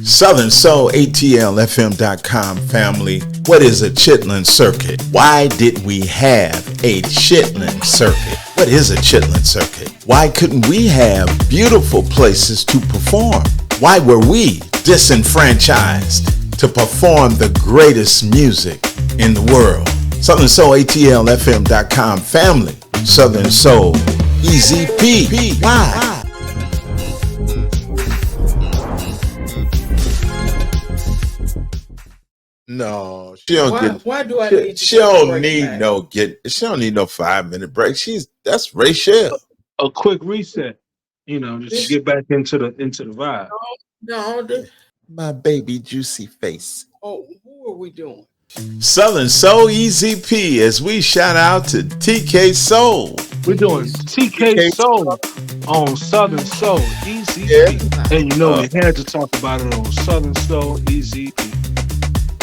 Southern Soul ATLFM.com family. What is a Chitlin Circuit? Why did we have a Chitlin Circuit? What is a Chitlin Circuit? Why couldn't we have beautiful places to perform? Why were we disenfranchised to perform the greatest music in the world? Southern Soul ATLFM.com family. Southern Soul Easy P. Why? No, she don't get. Why do I need? She don't need no get. She don't need no 5-minute break. That's Rachel. A quick reset, just to get back into the vibe. No, My baby juicy face. Oh, who are we doing? Southern Soul Easy P as we shout out to TK Soul. We're doing TK Soul on Southern Soul Easy P. And we had to talk about it on Southern Soul Easy P.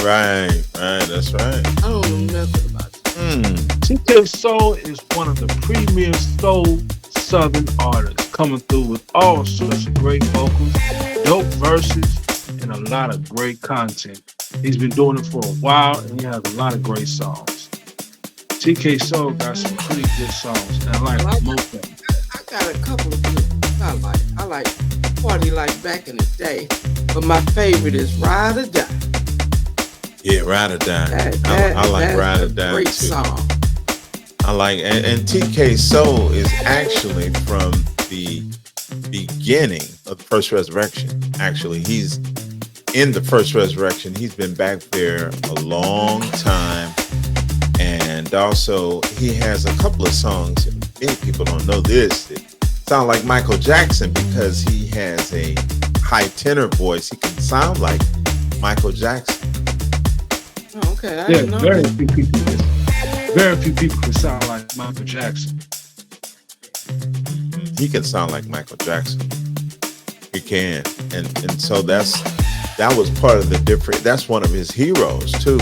Right, that's right. I don't know nothing about it. TK Soul is one of the premier soul Southern artists coming through with all sorts of great vocals, dope verses, and a lot of great content. He's been doing it for a while, and he has a lot of great songs. TK Soul got some pretty good songs, and I like most of them. I got a couple of good I like. I like Party Like Back in the Day, but my favorite is Ride or Die. Yeah, Ride or Die. I like Ride or Die. Great too. song. I like, and TK Soul is actually from the beginning of the First Resurrection. Actually, he's in the First Resurrection. He's been back there a long time. And also, he has a couple of songs. Many people don't know this. It sound like Michael Jackson because he has a high tenor voice. He can sound like Michael Jackson. Oh, okay, I didn't know very few people can sound like Michael Jackson. He can sound like Michael Jackson. He can, and so that was part of the different. That's one of his heroes too.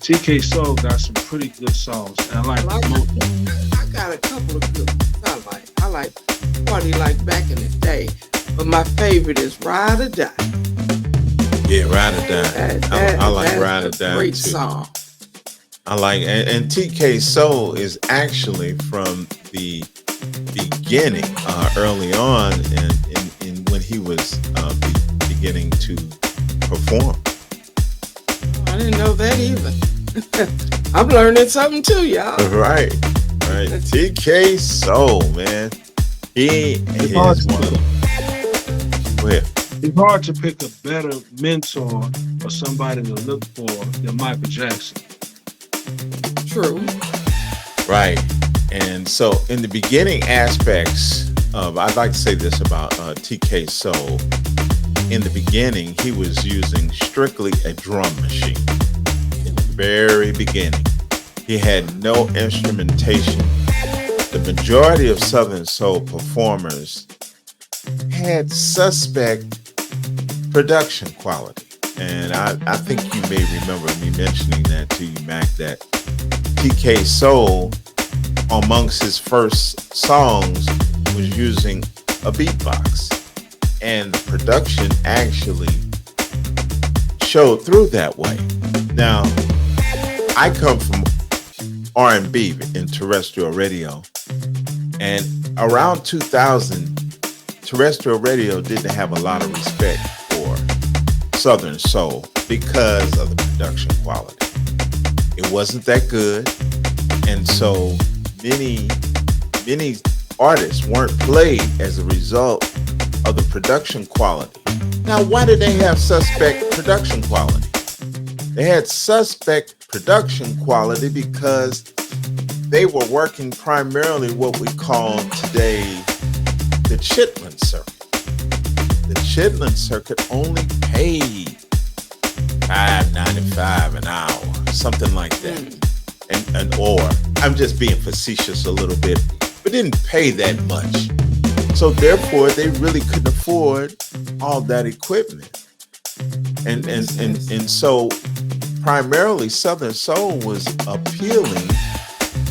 TK Soul got some pretty good songs, and I like most of them. I got a couple of good ones. I like Party Like Back in the Day, but my favorite is Ride or Die. Yeah, Ride or Die. I like Ride or Die. Great too. song. I like, and TK Soul is actually from the beginning, early on, in when he was beginning to perform. I didn't know that either. I'm learning something too, y'all. Right. TK Soul, man. He is one of them. Go ahead. It's hard to pick a better mentor or somebody to look for than Michael Jackson. True. Right. And so in the beginning aspects of, I'd like to say this about TK Soul. In the beginning, he was using strictly a drum machine. In the very beginning, he had no instrumentation. The majority of Southern Soul performers had suspect production quality. And I think you may remember me mentioning that to you, Mac, that TK Soul, amongst his first songs, was using a beatbox. And the production actually showed through that way. Now, I come from R&B in terrestrial radio. And around 2000, terrestrial radio didn't have a lot of respect for Southern Soul because of the production quality. It wasn't that good, and so many artists weren't played as a result of the production quality. Now, why did they have suspect production quality? They had suspect production quality because they were working primarily what we call today the Chitlin Circuit. The Chitlin Circuit only paid $5.95 an hour, something like that. Or I'm just being facetious a little bit, but didn't pay that much. So therefore, they really couldn't afford all that equipment. And so primarily Southern Soul was appealing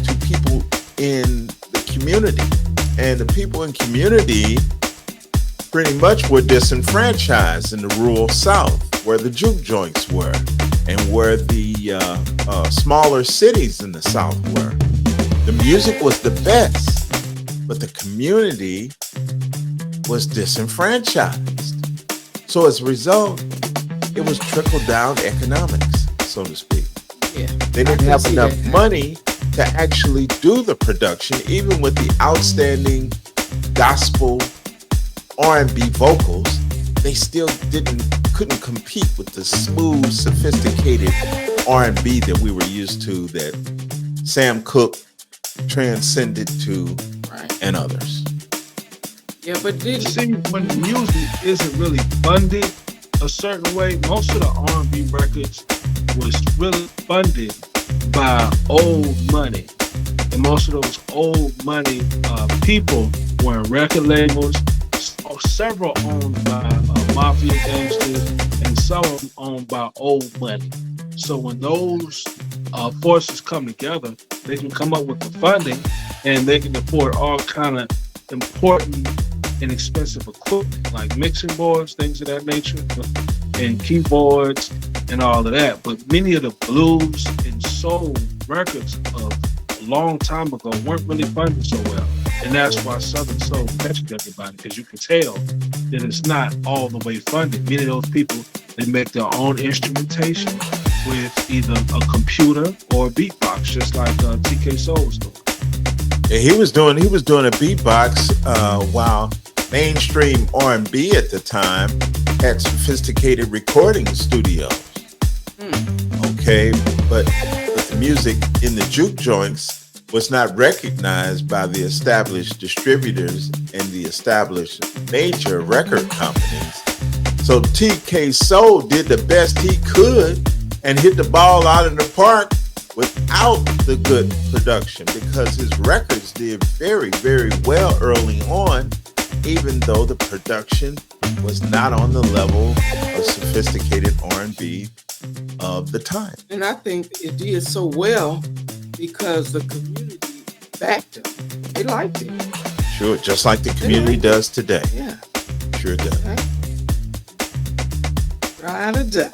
to people in the community. And the people in community pretty much were disenfranchised in the rural South, where the juke joints were, and where the smaller cities in the South were. The music was the best, but the community was disenfranchised. So as a result, it was trickle down economics, so to speak. Yeah, They didn't have enough money to actually do the production, even with the outstanding gospel R&B vocals. They still couldn't compete with the smooth, sophisticated R&B that we were used to, that Sam Cooke transcended to, Right. and others. Yeah, but did See, when the music isn't really funded a certain way, most of the R&B records was really funded by old money. And most of those old money people were in record labels, several owned by mafia gangsters, and some of them owned by old money. So when those forces come together, they can come up with the funding, and they can afford all kind of important and expensive equipment like mixing boards, things of that nature, and keyboards and all of that. But many of the blues and soul records of a long time ago weren't really funded so well. And that's why Southern Soul catches everybody, because you can tell that it's not all the way funded. Many of those people, they make their own instrumentation with either a computer or a beatbox, just like TK Soul was doing. Yeah, he was doing a beatbox while mainstream R&B at the time had sophisticated recording studios. Okay, but the music in the juke joints was not recognized by the established distributors and the established major record companies. So TK Soul did the best he could and hit the ball out of the park without the good production, because his records did very, very well early on, even though the production was not on the level of sophisticated R&B of the time. and I think it did so well because the community backed him. They liked it. Sure, just like the community does today. Yeah. Sure does. Okay. Ride or die.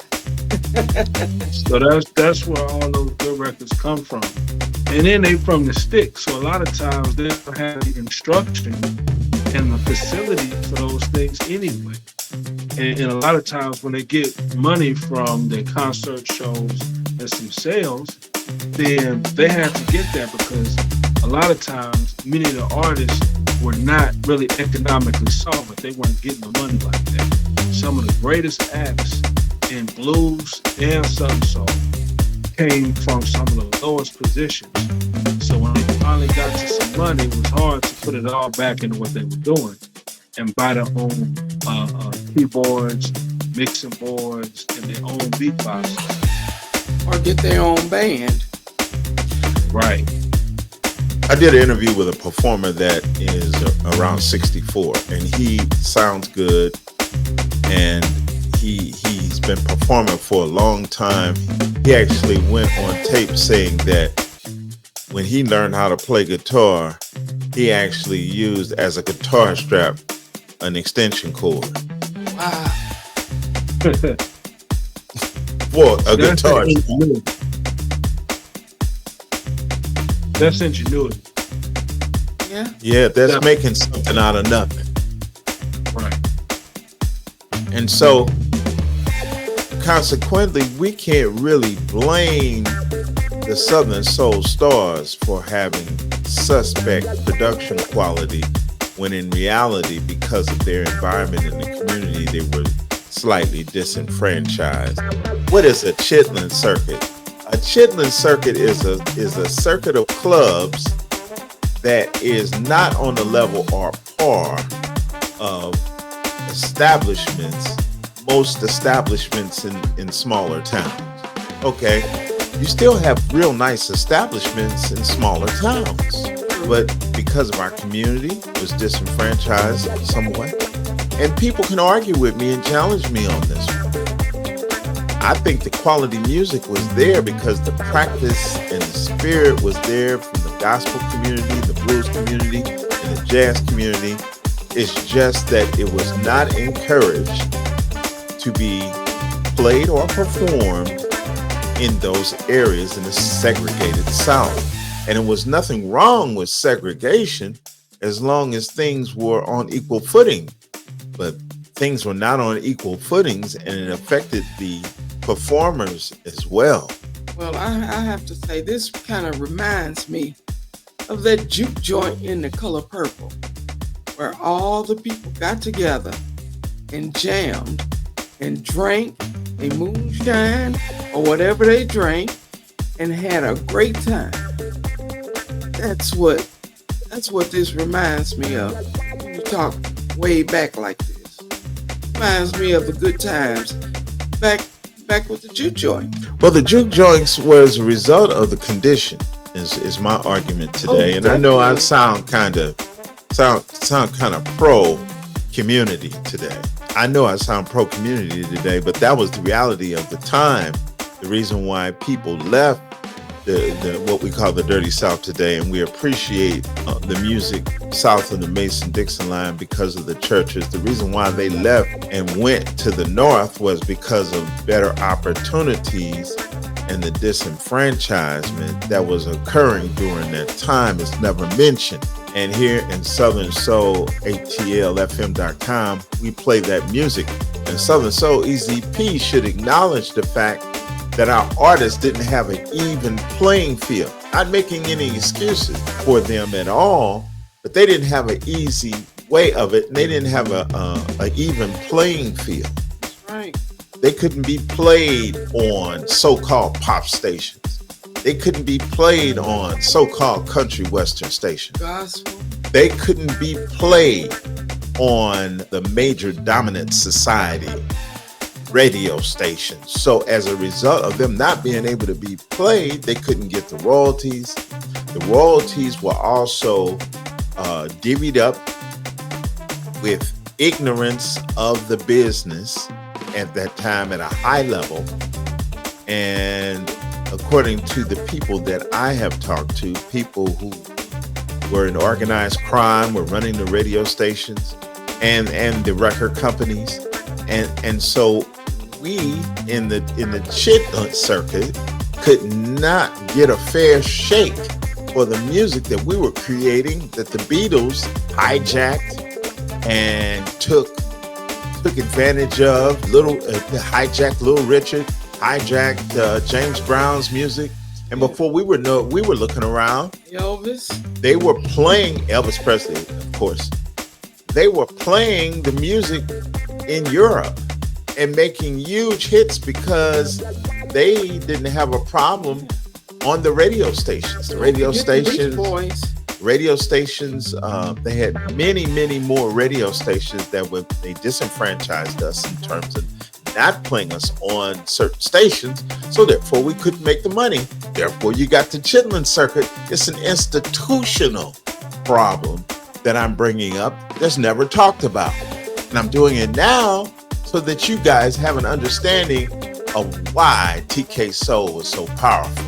So that's where all those good records come from. And then they from the stick. So a lot of times they don't have the instruction and the facility for those things anyway. And a lot of times when they get money from their concert shows and some sales, then they have to get that, because a lot of times many of the artists were not really economically solvent. They weren't getting the money like that. Some of the greatest acts in blues and Southern soul came from some of the lowest positions. So when they finally got to some money, it was hard to put it all back into what they were doing and buy their own keyboards, mixing boards, and their own beatboxes. Or get their own band. Right. I did an interview with a performer that is around 64, and he sounds good, and he's been performing for a long time. He actually went on tape saying that when he learned how to play guitar, he actually used as a guitar strap an extension cord Wow. for a guitar. That's ingenuity. Yeah. Yeah, that's Yeah. making something out of nothing. Right. And so consequently, we can't really blame the Southern Soul stars for having suspect production quality, when in reality, because of their environment in the community, they were slightly disenfranchised. What is a Chitlin Circuit? A Chitlin Circuit is a circuit of clubs that is not on the level or par of establishments, most establishments in smaller towns. Okay, you still have real nice establishments in smaller towns, but because of our community was disenfranchised somewhat, and people can argue with me and challenge me on this one. I think the quality music was there because the practice and the spirit was there from the gospel community, the blues community, and the jazz community. It's just that it was not encouraged to be played or performed in those areas in the segregated South. And it was nothing wrong with segregation as long as things were on equal footing. But things were not on equal footings, and it affected the performers as well. Well, I have to say, this kind of reminds me of that juke joint in The Color Purple, where all the people got together and jammed and drank a moonshine or whatever they drank and had a great time. That's what this reminds me of when you talk way back like this. Reminds me of the good times back with the juke joint. Well, the juke joints was a result of the condition, is my argument today. And I know I sound kind of pro community today. I know I sound pro community today, but that was the reality of the time. The reason why people left the what we call the Dirty South today, and we appreciate the music south of the Mason-Dixon line because of the churches. The reason why they left and went to the north was because of better opportunities, and the disenfranchisement that was occurring during that time is never mentioned. And here in Southern Soul, ATLFM.com, we play that music. And Southern Soul EZP should acknowledge the fact that our artists didn't have an even playing field. Not making any excuses for them at all, but they didn't have an easy way of it, and they didn't have a even playing field. That's right. They couldn't be played on so-called pop stations. They couldn't be played on so-called country western stations. Gospel. They couldn't be played on the major dominant society radio stations. So as a result of them not being able to be played, they couldn't get the royalties. The royalties were also divvied up with ignorance of the business at that time at a high level. And according to the people that I have talked to, people who were in organized crime, were running the radio stations and the record companies. And so we in the Chitlin Circuit could not get a fair shake for the music that we were creating, that the Beatles hijacked and took advantage of. Hijacked Little Richard, hijacked James Brown's music. And before we were looking around, Elvis. They were playing Elvis Presley, of course. They were playing the music in Europe and making huge hits because they didn't have a problem on the radio stations. The radio stations, they had many more radio stations that they disenfranchised us in terms of not playing us on certain stations, so therefore we couldn't make the money. Therefore, you got the Chitlin Circuit. It's an institutional problem that I'm bringing up that's never talked about. And I'm doing it now so that you guys have an understanding of why TK Soul was so powerful.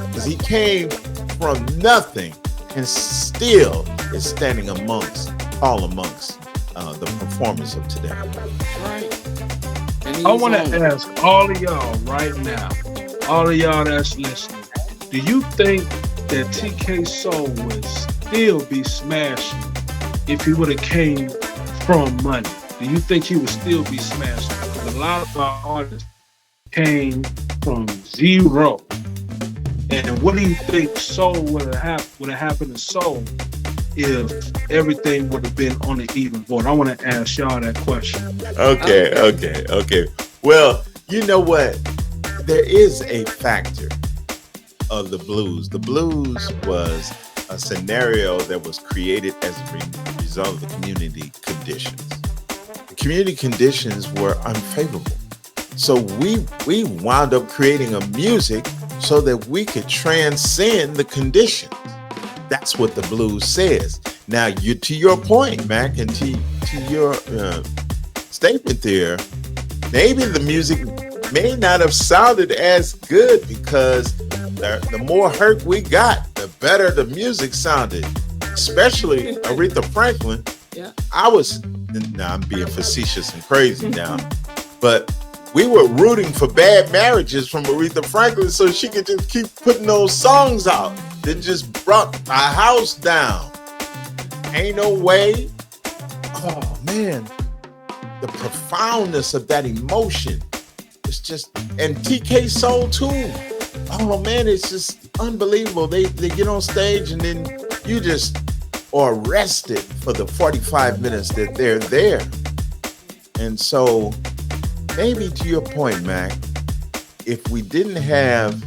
Because he came from nothing and still is standing amongst the performers of today. Right. I want to ask all of y'all right now, all of y'all that's listening, do you think that TK Soul would still be smashing if he would have came from money? Do you think he would still be smashing? Because a lot of our artists came from zero. And what do you think Soul would have happened to Soul if everything would have been on the even board? I want to ask y'all that question. Okay. Well, you know what? There is a factor of the blues. The blues was a scenario that was created as a result of the community conditions. The community conditions were unfavorable. So we wound up creating a music so that we could transcend the conditions. That's what the blues says. Now, to your point, Mac, and to your statement there, maybe the music may not have sounded as good because the more hurt we got, the better the music sounded. Especially Aretha Franklin, Yeah. Now I'm being facetious and crazy now, but we were rooting for Bad Marriages from Aretha Franklin so she could just keep putting those songs out that just brought our house down. Ain't No Way. Oh man, the profoundness of that emotion. It's just, and TK Soul too. Oh man, it's just unbelievable. They get on stage and then you just are arrested for the 45 minutes that they're there. And so maybe to your point, Mac, if we didn't have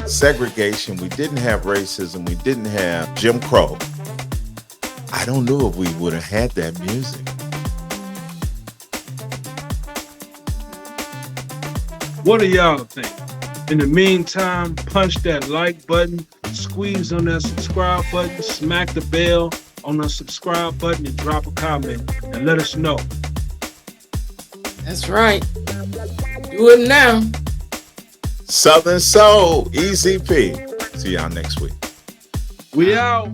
segregation, we didn't have racism, we didn't have Jim Crow, I don't know if we would have had that music. What do y'all think? In the meantime, punch that like button, squeeze on that subscribe button, smack the bell on the subscribe button, and drop a comment and let us know. That's right. Do it now. Southern Soul, Easy P. See y'all next week. We out.